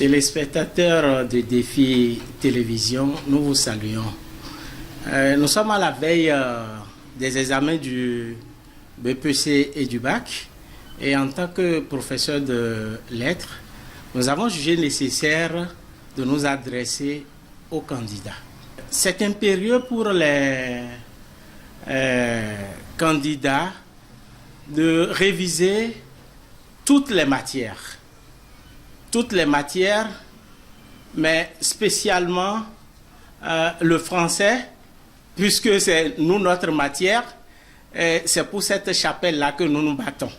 Téléspectateurs de Défi Télévision, nous vous saluons. Nous sommes à la veille des examens du BPC et du bac. Et en tant que professeur de lettres, nous avons jugé nécessaire de nous adresser aux candidats. C'est impérieux pour les candidats de réviser toutes les matières. Toutes les matières, mais spécialement le français, puisque c'est nous notre matière, et c'est pour cette chapelle-là que nous nous battons.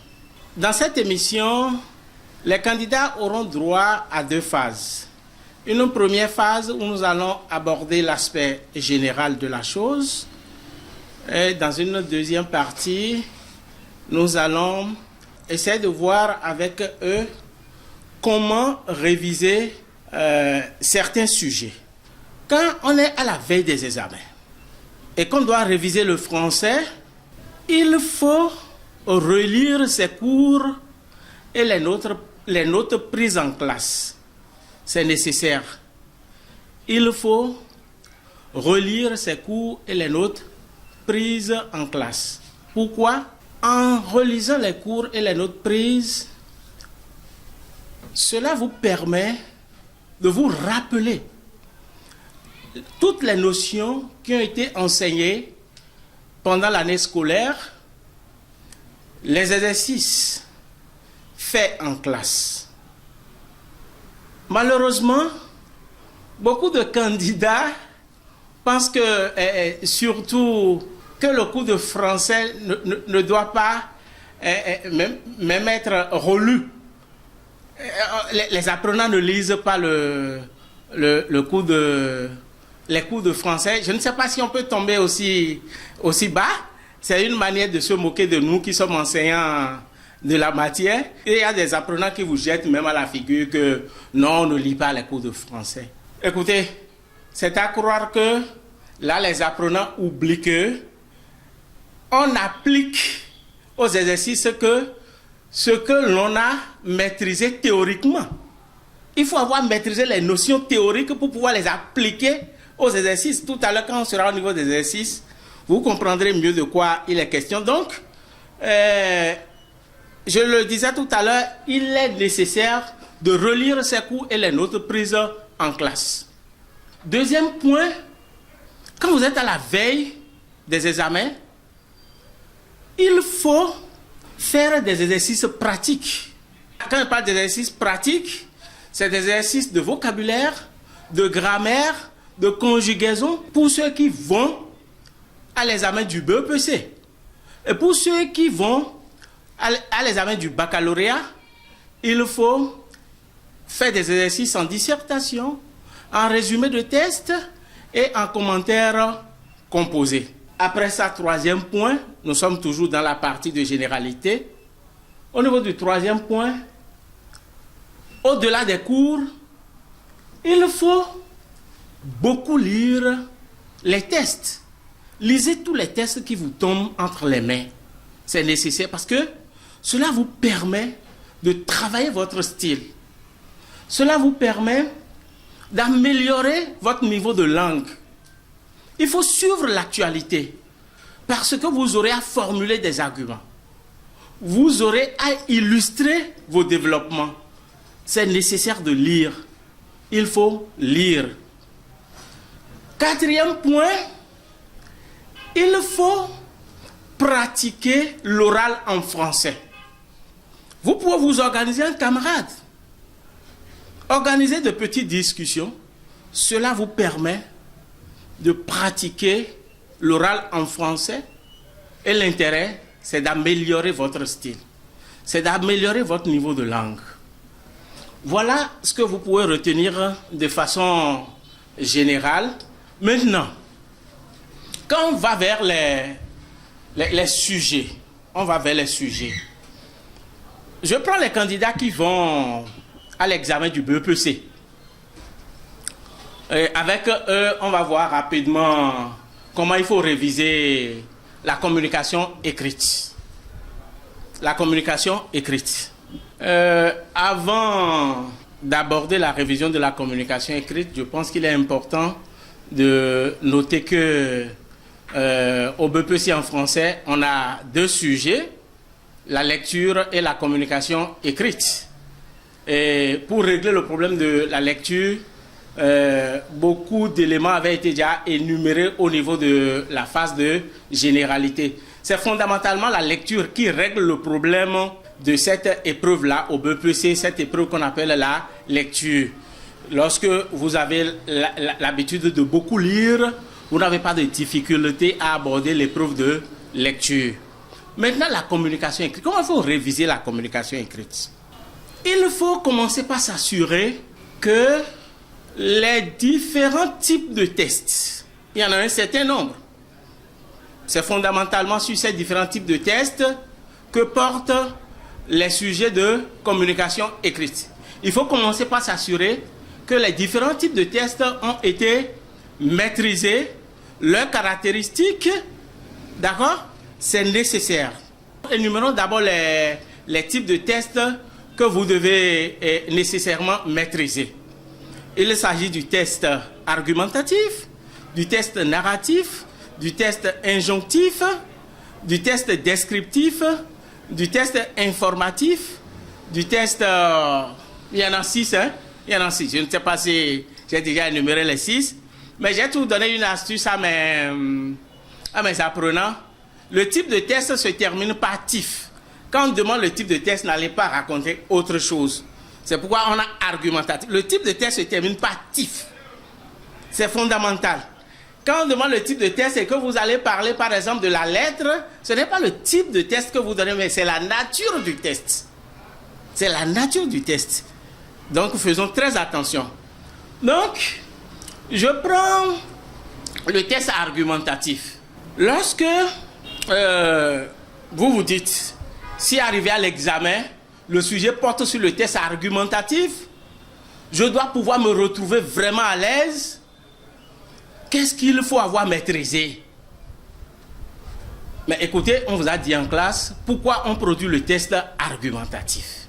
Dans cette émission, les candidats auront droit à 2 phases. Une première phase où nous allons aborder l'aspect général de la chose. Et dans une deuxième partie, nous allons essayer de voir avec eux comment réviser certains sujets. Quand on est à la veille des examens et qu'on doit réviser le français, il faut relire ses cours et les notes prises en classe. C'est nécessaire. Il faut relire ses cours et les notes prises en classe. Pourquoi? En relisant les cours et les notes prises, cela vous permet de vous rappeler toutes les notions qui ont été enseignées pendant l'année scolaire, les exercices faits en classe. Malheureusement, beaucoup de candidats pensent que, surtout, que le cours de français ne doit pas même être relu. Les apprenants ne lisent pas les cours de français. Je ne sais pas si on peut tomber aussi bas. C'est une manière de se moquer de nous qui sommes enseignants de la matière. Et il y a des apprenants qui vous jettent même à la figure que non, on ne lit pas les cours de français. Écoutez, c'est à croire que là, les apprenants oublient que on applique aux exercices ce que l'on a maîtrisé théoriquement. Il faut avoir maîtrisé les notions théoriques pour pouvoir les appliquer aux exercices. Tout à l'heure, quand on sera au niveau des exercices, vous comprendrez mieux de quoi il est question. Donc, je le disais tout à l'heure, il est nécessaire de relire ces cours et les notes prises en classe. Deuxième point, quand vous êtes à la veille des examens, il faut faire des exercices pratiques. Quand je parle d'exercices pratiques, c'est des exercices de vocabulaire, de grammaire, de conjugaison pour ceux qui vont à l'examen du BEPC. Et pour ceux qui vont à l'examen du baccalauréat, il faut faire des exercices en dissertation, en résumé de test et en commentaire composé. Après ça, 3e point, nous sommes toujours dans la partie de généralité. Au niveau du 3e point, au-delà des cours, il faut beaucoup lire les tests. Lisez tous les tests qui vous tombent entre les mains. C'est nécessaire parce que cela vous permet de travailler votre style. Cela vous permet d'améliorer votre niveau de langue. Il faut suivre l'actualité parce que vous aurez à formuler des arguments. Vous aurez à illustrer vos développements. C'est nécessaire de lire. Il faut lire. 4e point, il faut pratiquer l'oral en français. Vous pouvez vous organiser un camarade. Organiser de petites discussions. Cela vous permet de pratiquer l'oral en français. Et l'intérêt, c'est d'améliorer votre style. C'est d'améliorer votre niveau de langue. Voilà ce que vous pouvez retenir de façon générale. Maintenant, quand on va vers les sujets, je prends les candidats qui vont à l'examen du BEPC. Avec eux, on va voir rapidement comment il faut réviser la communication écrite. La communication écrite. Avant d'aborder la révision de la communication écrite, je pense qu'il est important de noter que au BPC en français, on a deux sujets, la lecture et la communication écrite. Et pour régler le problème de la lecture, beaucoup d'éléments avaient été déjà énumérés au niveau de la phase de généralité. C'est fondamentalement la lecture qui règle le problème de cette épreuve-là au BPC, cette épreuve qu'on appelle la lecture. Lorsque vous avez l'habitude de beaucoup lire, vous n'avez pas de difficulté à aborder l'épreuve de lecture. Maintenant, la communication écrite. Comment il faut réviser la communication écrite? Il faut commencer par s'assurer que les différents types de tests, il y en a un certain nombre. C'est fondamentalement sur ces différents types de tests que portent les sujets de communication écrite. Il faut commencer par s'assurer que les différents types de tests ont été maîtrisés, leurs caractéristiques, d'accord? C'est nécessaire. Énumérons d'abord les types de tests que vous devez nécessairement maîtriser. Il s'agit du test argumentatif, du test narratif, du test injonctif, du test descriptif, du test informatif, du test... il y en a 6, hein? Il y en a 6. Je ne sais pas si j'ai déjà énuméré les 6, mais j'ai tout donné une astuce à mes apprenants. Le type de test se termine par TIF. Quand on demande le type de test, n'allez pas raconter autre chose. C'est pourquoi on a argumentatif. Le type de test se termine par TIF. C'est fondamental. Quand on demande le type de test et que vous allez parler par exemple de la lettre, ce n'est pas le type de test que vous donnez, mais c'est la nature du test. C'est la nature du test. Donc faisons très attention. Donc, je prends le test argumentatif. Lorsque vous vous dites, si arrivé à l'examen, le sujet porte sur le test argumentatif, je dois pouvoir me retrouver vraiment à l'aise. Qu'est-ce qu'il faut avoir maîtrisé? Mais écoutez, on vous a dit en classe, pourquoi on produit le test argumentatif?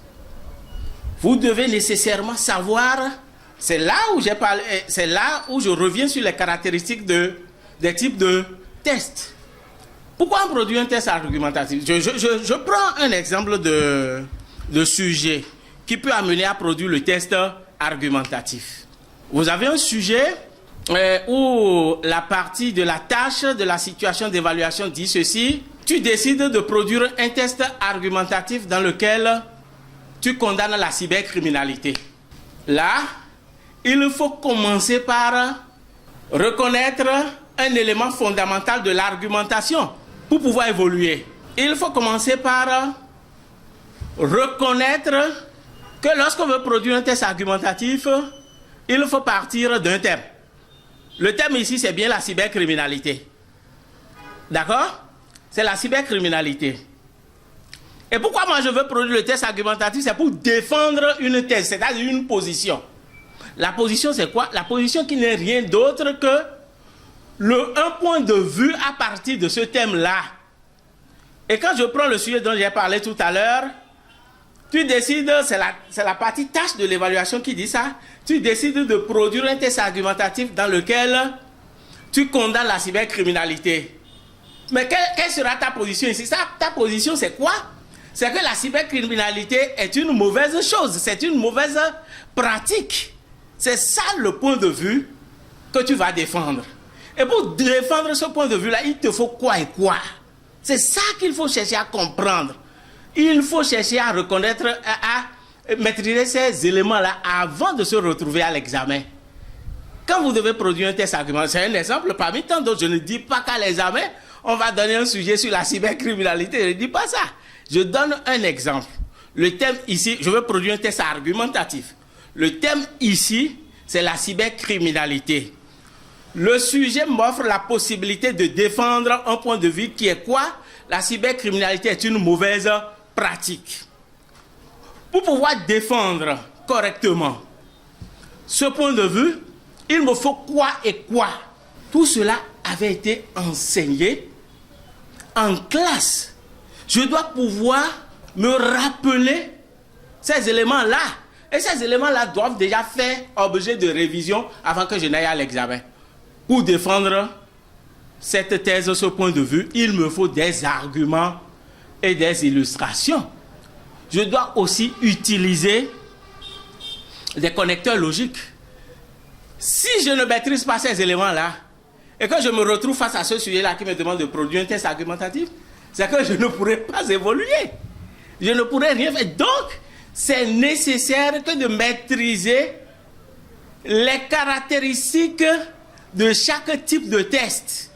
Vous devez nécessairement savoir, c'est là où j'ai parlé, c'est là où je reviens sur les caractéristiques des types de tests. Pourquoi on produit un test argumentatif? Je prends un exemple de sujet qui peut amener à produire le test argumentatif. Vous avez un sujet où la partie de la tâche de la situation d'évaluation dit ceci. Tu décides de produire un test argumentatif dans lequel tu condamnes la cybercriminalité. Là, il faut commencer par reconnaître un élément fondamental de l'argumentation pour pouvoir évoluer. Il faut commencer par reconnaître que lorsqu'on veut produire un test argumentatif, il faut partir d'un thème. Le thème ici, c'est bien la cybercriminalité. D'accord? C'est la cybercriminalité. Et pourquoi moi je veux produire le test argumentatif? C'est pour défendre une thèse, c'est-à-dire une position. La position, c'est quoi? La position qui n'est rien d'autre que un point de vue à partir de ce thème-là. Et quand je prends le sujet dont j'ai parlé tout à l'heure, tu décides, c'est la partie tâche de l'évaluation qui dit ça, tu décides de produire un test argumentatif dans lequel tu condamnes la cybercriminalité. Mais quelle sera ta position ici? Ta position, c'est quoi? C'est que la cybercriminalité est une mauvaise chose, c'est une mauvaise pratique. C'est ça le point de vue que tu vas défendre. Et pour défendre ce point de vue-là, il te faut quoi et quoi? C'est ça qu'il faut chercher à comprendre. Il faut chercher à reconnaître, à maîtriser ces éléments-là avant de se retrouver à l'examen. Quand vous devez produire un test argumentatif, c'est un exemple parmi tant d'autres. Je ne dis pas qu'à l'examen, on va donner un sujet sur la cybercriminalité. Je ne dis pas ça. Je donne un exemple. Le thème ici, je veux produire un test argumentatif. Le thème ici, c'est la cybercriminalité. Le sujet m'offre la possibilité de défendre un point de vue qui est quoi? La cybercriminalité est une mauvaise pratique. Pour pouvoir défendre correctement ce point de vue, il me faut quoi et quoi? Tout cela avait été enseigné en classe. Je dois pouvoir me rappeler ces éléments-là. Et ces éléments-là doivent déjà faire objet de révision avant que je n'aille à l'examen. Pour défendre cette thèse, ce point de vue, il me faut des arguments et des illustrations. Je dois aussi utiliser des connecteurs logiques. Si je ne maîtrise pas ces éléments-là, et que je me retrouve face à ce sujet-là qui me demande de produire un test argumentatif, c'est que je ne pourrai pas évoluer. Je ne pourrai rien faire. Donc, c'est nécessaire que de maîtriser les caractéristiques de chaque type de test.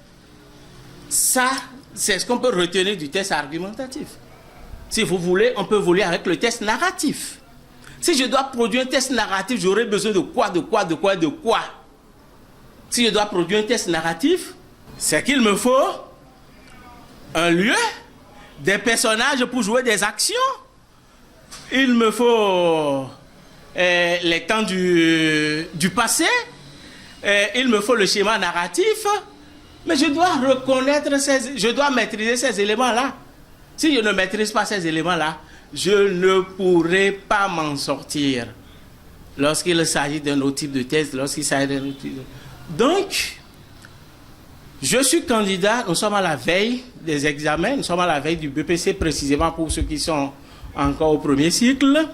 Ça, c'est ce qu'on peut retenir du test argumentatif. Si vous voulez, on peut évoluer avec le test narratif. Si je dois produire un test narratif, j'aurai besoin de quoi? Si je dois produire un test narratif, c'est qu'il me faut un lieu, des personnages pour jouer des actions. Il me faut les temps du passé. Il me faut le schéma narratif. Mais je dois je dois maîtriser ces éléments-là. Si je ne maîtrise pas ces éléments-là, je ne pourrai pas m'en sortir. Lorsqu'il s'agit d'un autre type de test, lorsqu'il s'agit d'un autre type de... Donc, je suis candidat, nous sommes à la veille des examens, nous sommes à la veille du BPC précisément pour ceux qui sont encore au premier cycle.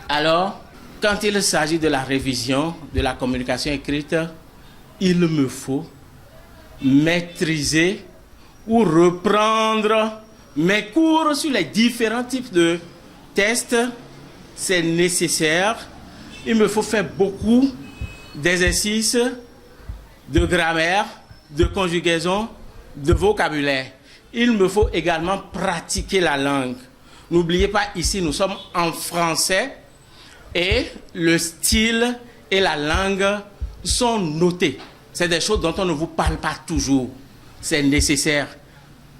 Alors, quand il s'agit de la révision de la communication écrite, il me faut maîtriser ou reprendre mes cours sur les différents types de tests. C'est nécessaire. Il me faut faire beaucoup d'exercices de grammaire, de conjugaison, de vocabulaire. Il me faut également pratiquer la langue. N'oubliez pas, ici, nous sommes en français et le style et la langue sont notés. C'est des choses dont on ne vous parle pas toujours. C'est nécessaire.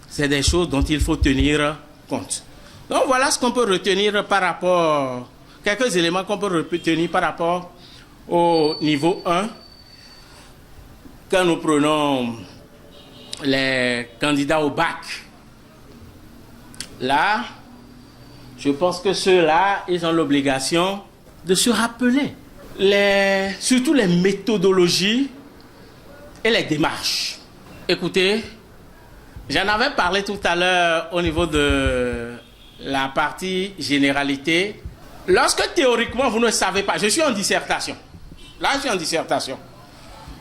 C'est des choses dont il faut tenir compte. Donc voilà ce qu'on peut retenir par rapport, quelques éléments qu'on peut retenir par rapport au niveau 1. Quand nous prenons les candidats au bac, là, je pense que ceux-là, ils ont l'obligation de se rappeler surtout les méthodologies et les démarches. Écoutez, j'en avais parlé tout à l'heure au niveau de la partie généralité. Lorsque théoriquement vous ne savez pas, je suis en dissertation. Là, je suis en dissertation.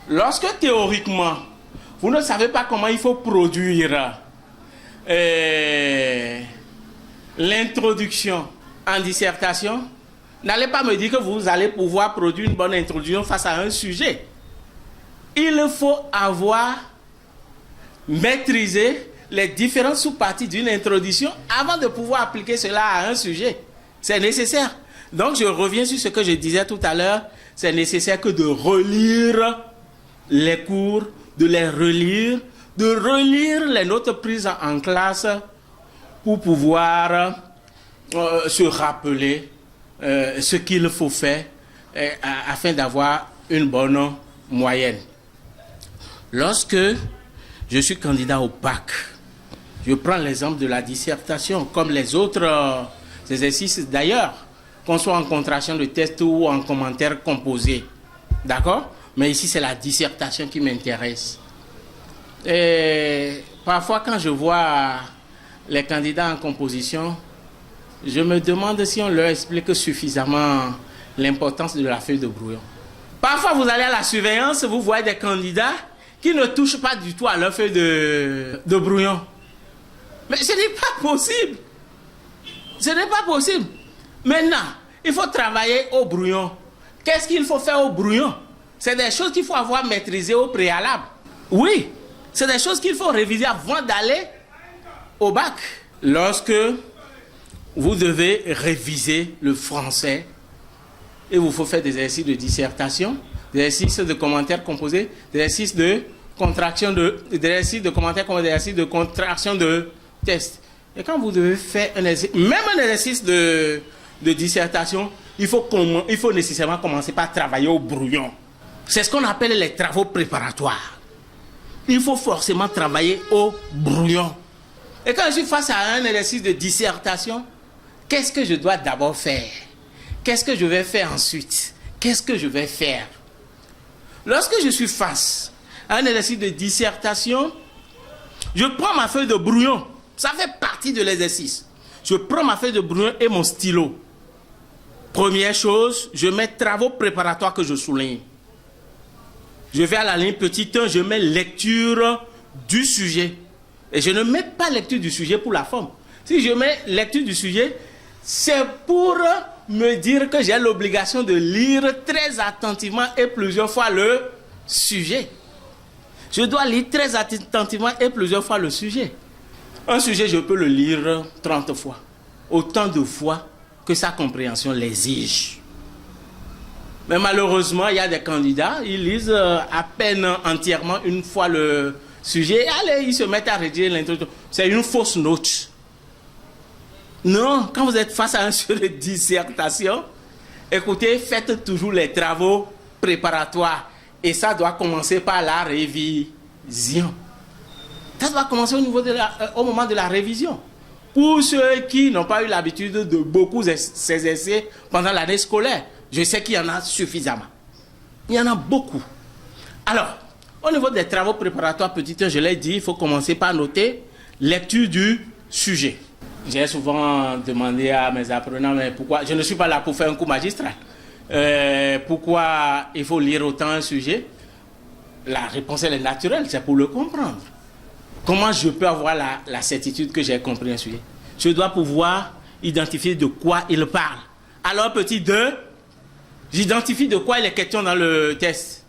Lorsque théoriquement vous ne savez pas comment il faut produire l'introduction en dissertation, n'allez pas me dire que vous allez pouvoir produire une bonne introduction face à un sujet. Il faut avoir maîtrisé les différentes sous-parties d'une introduction avant de pouvoir appliquer cela à un sujet. C'est nécessaire. Donc, je reviens sur ce que je disais tout à l'heure. C'est nécessaire que de relire les cours, de les relire, de relire les notes prises en classe pour pouvoir se rappeler ce qu'il faut faire afin d'avoir une bonne moyenne. Lorsque je suis candidat au bac, je prends l'exemple de la dissertation, comme les autres exercices d'ailleurs, qu'on soit en contraction de test ou en commentaire composé. D'accord? Mais ici, c'est la dissertation qui m'intéresse. Et parfois, quand je vois les candidats en composition, je me demande si on leur explique suffisamment l'importance de la feuille de brouillon. Parfois, vous allez à la surveillance, vous voyez des candidats qui ne touchent pas du tout à leur feuille de brouillon. Mais ce n'est pas possible. Ce n'est pas possible. Maintenant, il faut travailler au brouillon. Qu'est-ce qu'il faut faire au brouillon? C'est des choses qu'il faut avoir maîtrisées au préalable. Oui, c'est des choses qu'il faut réviser avant d'aller au bac. Lorsque vous devez réviser le français, il vous faut faire des exercices de dissertation, des exercices de commentaires composés, des exercices de contraction des exercices de commentaires composés, des exercices de contraction de tests. Et quand vous devez faire un exercice, même un exercice de dissertation, il faut nécessairement commencer par travailler au brouillon. C'est ce qu'on appelle les travaux préparatoires. Il faut forcément travailler au brouillon. Et quand je suis face à un exercice de dissertation, qu'est-ce que je dois d'abord faire? qu'est-ce que je vais faire ensuite? Qu'est-ce que je vais faire? Lorsque je suis face à un exercice de dissertation, je prends ma feuille de brouillon. Ça fait partie de l'exercice. Je prends ma feuille de brouillon et mon stylo. Première chose, je mets travaux préparatoires que je souligne. Je vais à la ligne petit 1, je mets lecture du sujet. Et je ne mets pas lecture du sujet pour la forme. Si je mets lecture du sujet, c'est pour me dire que j'ai l'obligation de lire très attentivement et plusieurs fois le sujet. Je dois lire très attentivement et plusieurs fois le sujet. Un sujet, je peux le lire 30 fois. Autant de fois que sa compréhension l'exige. Mais malheureusement, il y a des candidats, ils lisent à peine entièrement une fois le sujet. Allez, ils se mettent à rédiger l'introduction. C'est une fausse note. Non, quand vous êtes face à un sujet de dissertation, écoutez, faites toujours les travaux préparatoires. Et ça doit commencer par la révision. Ça doit commencer au moment de la révision. Pour ceux qui n'ont pas eu l'habitude de beaucoup s'exercer pendant l'année scolaire, je sais qu'il y en a suffisamment. Il y en a beaucoup. Alors, au niveau des travaux préparatoires, petit 1, je l'ai dit, il faut commencer par noter lecture du sujet. J'ai souvent demandé à mes apprenants, mais pourquoi, je ne suis pas là pour faire un cours magistral, pourquoi il faut lire autant un sujet? La réponse elle est naturelle, c'est pour le comprendre. Comment je peux avoir la certitude que j'ai compris un sujet? Je dois pouvoir identifier de quoi il parle. Alors, petit 2, j'identifie de quoi il est question dans le test.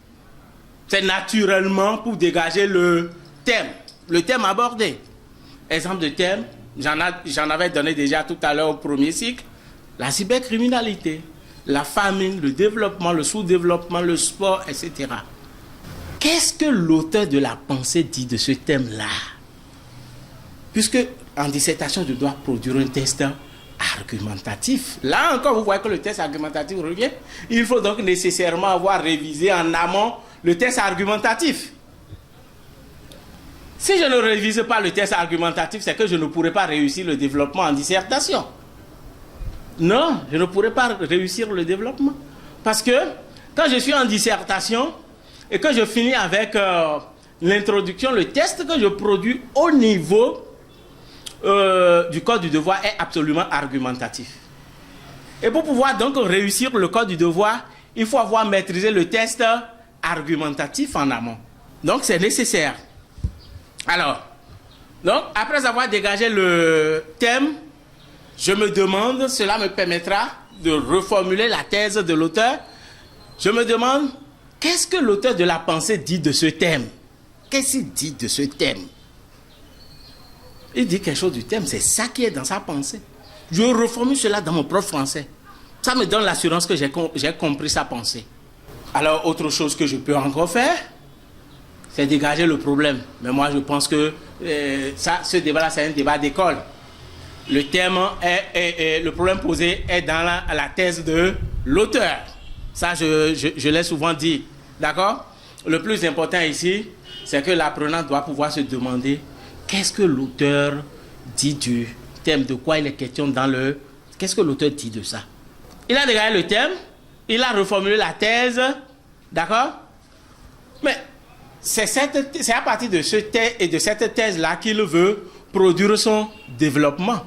C'est naturellement pour dégager le thème abordé. Exemple de thème, j'en avais donné déjà tout à l'heure au premier cycle, la cybercriminalité, la famine, le développement, le sous-développement, le sport, etc. Qu'est-ce que l'auteur de la pensée dit de ce thème-là? Puisque en dissertation, je dois produire un test argumentatif. Là encore, vous voyez que le test argumentatif revient. Il faut donc nécessairement avoir révisé en amont le test argumentatif. Si je ne révise pas le test argumentatif, c'est que je ne pourrai pas réussir le développement en dissertation. Non, je ne pourrai pas réussir le développement. Parce que quand je suis en dissertation et que je finis avec l'introduction, le test que je produis au niveau du code du devoir est absolument argumentatif. Et pour pouvoir donc réussir le code du devoir, il faut avoir maîtrisé le test argumentatif en amont. Donc c'est nécessaire. Alors, donc, après avoir dégagé le thème, je me demande, cela me permettra de reformuler la thèse de l'auteur. Je me demande, qu'est-ce que l'auteur de la pensée dit de ce thème? Qu'est-ce qu'il dit de ce thème? Il dit quelque chose du thème, c'est ça qui est dans sa pensée. Je reformule cela dans mon propre français. Ça me donne l'assurance que j'ai compris sa pensée. Alors, autre chose que je peux encore faire, c'est dégager le problème. Mais moi, je pense que ce débat-là, c'est un débat d'école. Le thème le problème posé est dans la thèse de l'auteur. Ça, je l'ai souvent dit. D'accord? Le plus important ici, c'est que l'apprenant doit pouvoir se demander qu'est-ce que l'auteur dit du thème, de quoi il est question dans le... Qu'est-ce que l'auteur dit de ça? Il a dégagé le thème, il a reformulé la thèse, d'accord? Mais c'est à partir de cette thèse-là qu'il veut produire son développement.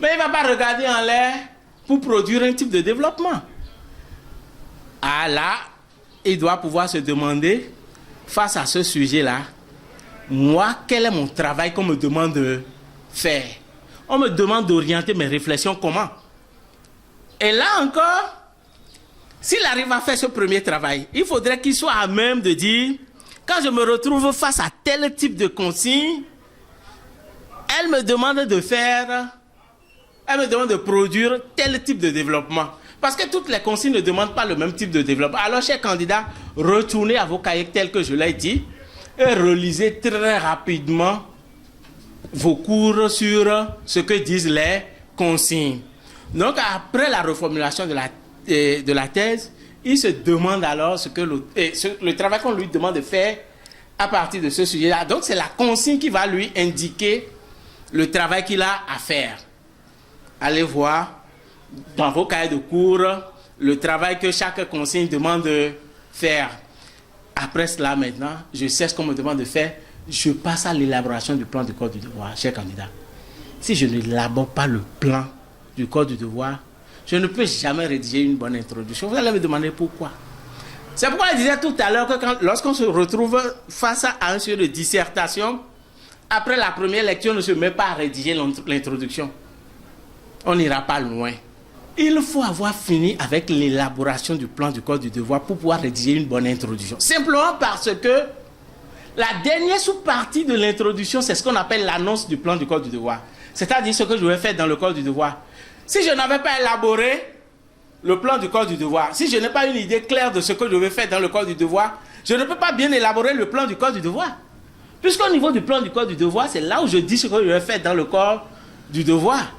Mais il ne va pas regarder en l'air pour produire un type de développement. Ah là, il doit pouvoir se demander, face à ce sujet-là, moi, quel est mon travail qu'on me demande de faire? On me demande d'orienter mes réflexions comment? Et là encore, s'il arrive à faire ce premier travail, il faudrait qu'il soit à même de dire, quand je me retrouve face à tel type de consigne, elle me demande de produire tel type de développement. Parce que toutes les consignes ne demandent pas le même type de développement. Alors, chers candidats, retournez à vos cahiers tels que je l'ai dit et relisez très rapidement vos cours sur ce que disent les consignes. Donc, après la reformulation de la thèse, il se demande alors le travail qu'on lui demande de faire à partir de ce sujet-là. Donc, c'est la consigne qui va lui indiquer le travail qu'il a à faire. Allez voir dans vos cahiers de cours le travail que chaque consigne demande de faire. Après cela, maintenant, je sais ce qu'on me demande de faire. Je passe à l'élaboration du plan du code du devoir, cher candidat. Si je n'élabore pas le plan du code du devoir, je ne peux jamais rédiger une bonne introduction. Vous allez me demander pourquoi. C'est pourquoi je disais tout à l'heure que lorsqu'on se retrouve face à un sujet de dissertation, après la première lecture, on ne se met pas à rédiger l'introduction. On n'ira pas loin. Il faut avoir fini avec l'élaboration du plan du code du devoir pour pouvoir rédiger une bonne introduction. Simplement parce que la dernière sous-partie de l'introduction, c'est ce qu'on appelle l'annonce du plan du code du devoir. C'est-à-dire ce que je vais faire dans le code du devoir. Si je n'avais pas élaboré le plan du code du devoir, si je n'ai pas une idée claire de ce que je vais faire dans le code du devoir, je ne peux pas bien élaborer le plan du code du devoir. Puisqu'au niveau du plan du code du devoir, c'est là où je dis ce que je vais faire dans le code du devoir.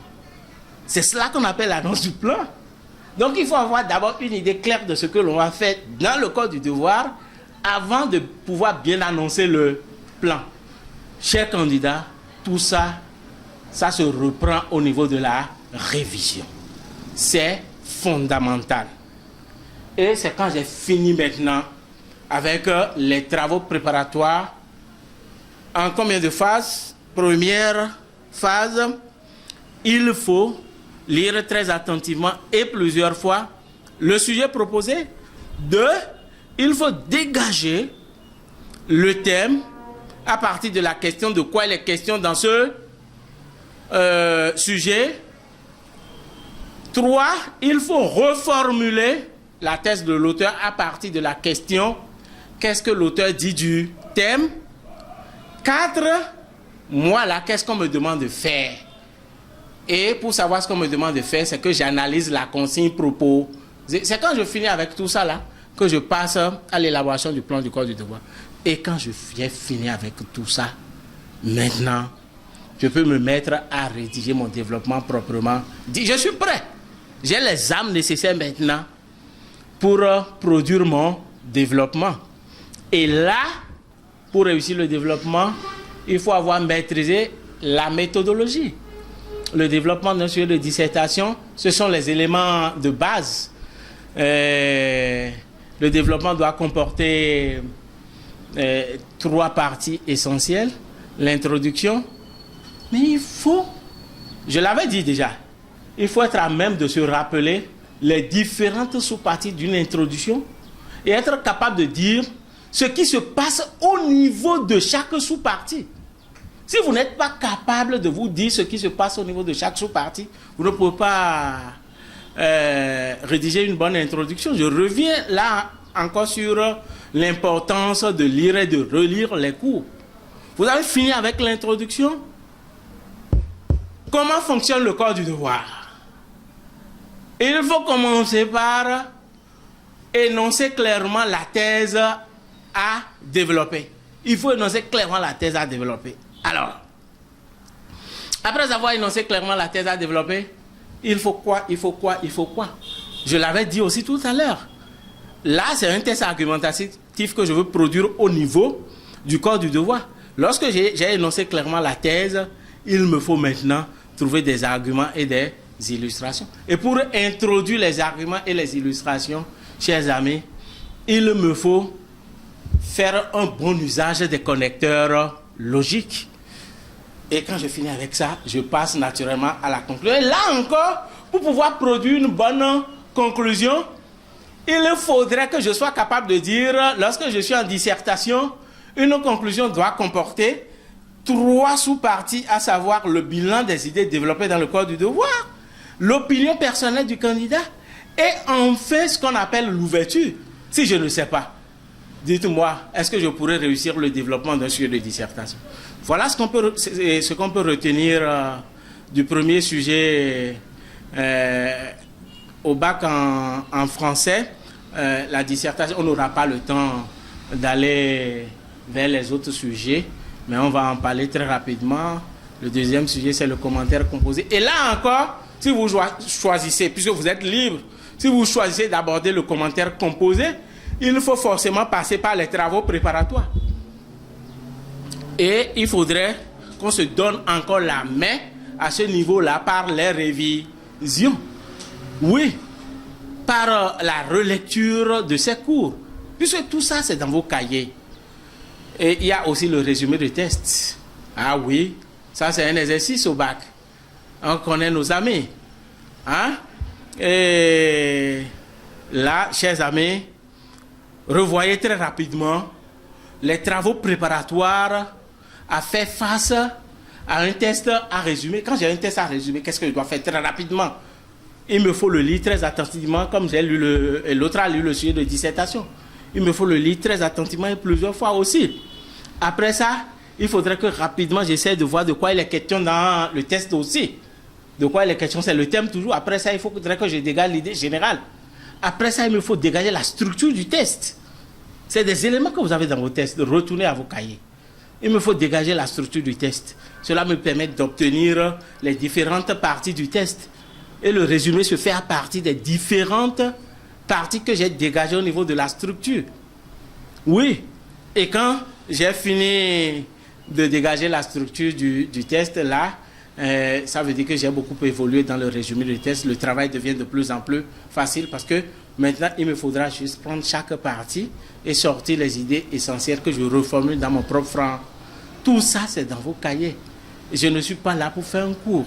C'est cela qu'on appelle l'annonce du plan. Donc il faut avoir d'abord une idée claire de ce que l'on va faire dans le code du devoir avant de pouvoir bien annoncer le plan. Chers candidats, tout ça, ça se reprend au niveau de la révision. C'est fondamental. Et c'est quand j'ai fini maintenant avec les travaux préparatoires. En combien de phases? Première phase, il faut lire très attentivement et plusieurs fois le sujet proposé. 2, il faut dégager le thème à partir de la question de quoi il est question dans ce sujet. 3, il faut reformuler la thèse de l'auteur à partir de la question qu'est-ce que l'auteur dit du thème. 4, moi là, qu'est-ce qu'on me demande de faire? Et pour savoir ce qu'on me demande de faire, c'est que j'analyse la consigne proposée. C'est quand je finis avec tout ça là que je passe à l'élaboration du plan du code du devoir. Et quand je viens finir avec tout ça, maintenant, je peux me mettre à rédiger mon développement proprement dit. Je suis prêt. J'ai les armes nécessaires maintenant pour produire mon développement. Et là, pour réussir le développement, il faut avoir maîtrisé la méthodologie. Le développement d'un sujet de dissertation, ce sont les éléments de base. Le développement doit comporter 3 parties essentielles. L'introduction. Mais il faut, je l'avais dit déjà, il faut être à même de se rappeler les différentes sous-parties d'une introduction et être capable de dire ce qui se passe au niveau de chaque sous-partie. Si vous n'êtes pas capable de vous dire ce qui se passe au niveau de chaque sous-partie, vous ne pouvez pas rédiger une bonne introduction. Je reviens là encore sur l'importance de lire et de relire les cours. Vous avez fini avec l'introduction. Comment fonctionne le code du devoir? Il faut commencer par énoncer clairement la thèse à développer. Il faut énoncer clairement la thèse à développer. Alors, après avoir énoncé clairement la thèse à développer, il faut quoi? Il faut quoi? Il faut quoi? Je l'avais dit aussi tout à l'heure. Là, c'est un test argumentatif que je veux produire au niveau du code du devoir. Lorsque j'ai énoncé clairement la thèse, il me faut maintenant trouver des arguments et des illustrations. Et pour introduire les arguments et les illustrations, chers amis, il me faut faire un bon usage des connecteurs logiques. Et quand je finis avec ça, je passe naturellement à la conclusion. Et là encore, pour pouvoir produire une bonne conclusion, il faudrait que je sois capable de dire, lorsque je suis en dissertation, une conclusion doit comporter 3 sous-parties, à savoir le bilan des idées développées dans le code du devoir, l'opinion personnelle du candidat, et enfin ce qu'on appelle l'ouverture. Si je ne sais pas, dites-moi, est-ce que je pourrais réussir le développement d'un sujet de dissertation? Voilà ce qu'on peut retenir du premier sujet au bac en français. La dissertation, on n'aura pas le temps d'aller vers les autres sujets, mais on va en parler très rapidement. Le deuxième sujet, c'est le commentaire composé. Et là encore, si vous choisissez, puisque vous êtes libre, si vous choisissez d'aborder le commentaire composé, il faut forcément passer par les travaux préparatoires. Et il faudrait qu'on se donne encore la main à ce niveau-là par les révisions. Oui, par la relecture de ces cours. Puisque tout ça, c'est dans vos cahiers. Et il y a aussi le résumé de test. Ah oui, ça c'est un exercice au bac. On connaît nos amis. Hein? Et là, chers amis, revoyez très rapidement les travaux préparatoires à faire face à un test à résumer. Quand j'ai un test à résumer, qu'est-ce que je dois faire très rapidement? Il me faut le lire très attentivement, comme j'ai lu l'autre a lu le sujet de dissertation. Il me faut le lire très attentivement et plusieurs fois aussi. Après ça, il faudrait que rapidement j'essaie de voir de quoi il est question dans le test aussi. De quoi il est question, c'est le thème toujours. Après ça, il faudrait que je dégage l'idée générale. Après ça, il me faut dégager la structure du test. C'est des éléments que vous avez dans vos tests. Retournez à vos cahiers. Il me faut dégager la structure du test. Cela me permet d'obtenir les différentes parties du test. Et le résumé se fait à partir des différentes parties que j'ai dégagées au niveau de la structure. Oui. Et quand j'ai fini de dégager la structure du test, là, ça veut dire que j'ai beaucoup évolué dans le résumé du test. Le travail devient de plus en plus facile parce que maintenant, il me faudra juste prendre chaque partie et sortir les idées essentielles que je reformule dans mon propre franc. Tout ça, c'est dans vos cahiers. Je ne suis pas là pour faire un cours.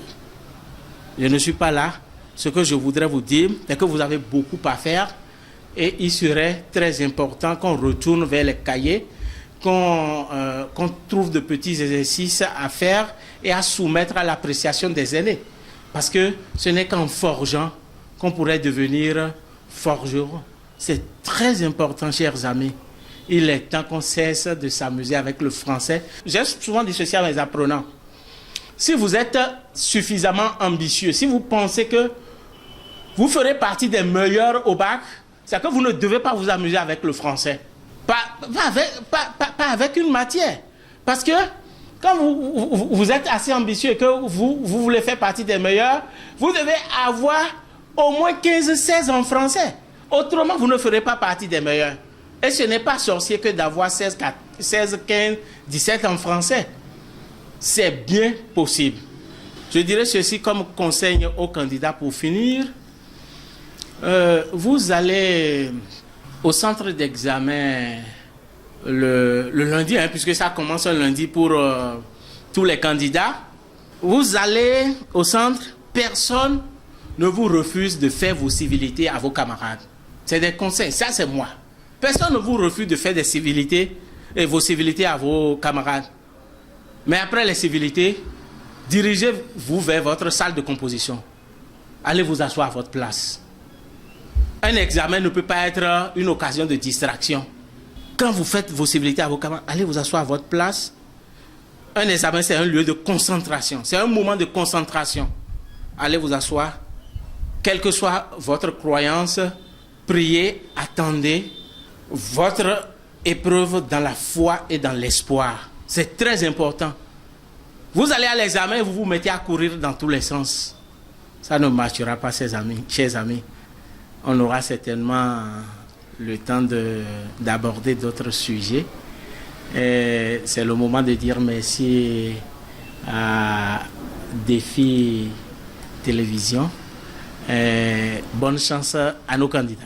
Je ne suis pas là. Ce que je voudrais vous dire, c'est que vous avez beaucoup à faire et il serait très important qu'on retourne vers les cahiers, qu'on trouve de petits exercices à faire et à soumettre à l'appréciation des aînés. Parce que ce n'est qu'en forgeant qu'on pourrait devenir forgeron. C'est très important, chers amis. Il est temps qu'on cesse de s'amuser avec le français. J'ai souvent dit ceci à mes apprenants. Si vous êtes suffisamment ambitieux, si vous pensez que vous ferez partie des meilleurs au bac, c'est que vous ne devez pas vous amuser avec le français. Pas avec une matière. Parce que quand vous êtes assez ambitieux et que vous voulez faire partie des meilleurs, vous devez avoir au moins 15-16 en français. Autrement, vous ne ferez pas partie des meilleurs. Et ce n'est pas sorcier que d'avoir 16, 15, 17 en français. C'est bien possible. Je dirais ceci comme conseil aux candidats pour finir. Vous allez au centre d'examen le lundi, puisque ça commence un lundi pour tous les candidats. Vous allez au centre, personne ne vous refuse de faire vos civilités à vos camarades. C'est des conseils, ça c'est moi. Personne ne vous refuse de faire des civilités et vos civilités à vos camarades. Mais après les civilités, dirigez-vous vers votre salle de composition. Allez vous asseoir à votre place. Un examen ne peut pas être une occasion de distraction. Quand vous faites vos civilités à vos camarades, allez vous asseoir à votre place. Un examen, c'est un lieu de concentration. C'est un moment de concentration. Allez vous asseoir. Quelle que soit votre croyance, priez, attendez votre épreuve dans la foi et dans l'espoir. C'est très important. Vous allez à l'examen et vous vous mettez à courir dans tous les sens. Ça ne marchera pas, chers amis. On aura certainement le temps d'aborder d'autres sujets. C'est le moment de dire merci à Défi Télévision. Bonne chance à nos candidats.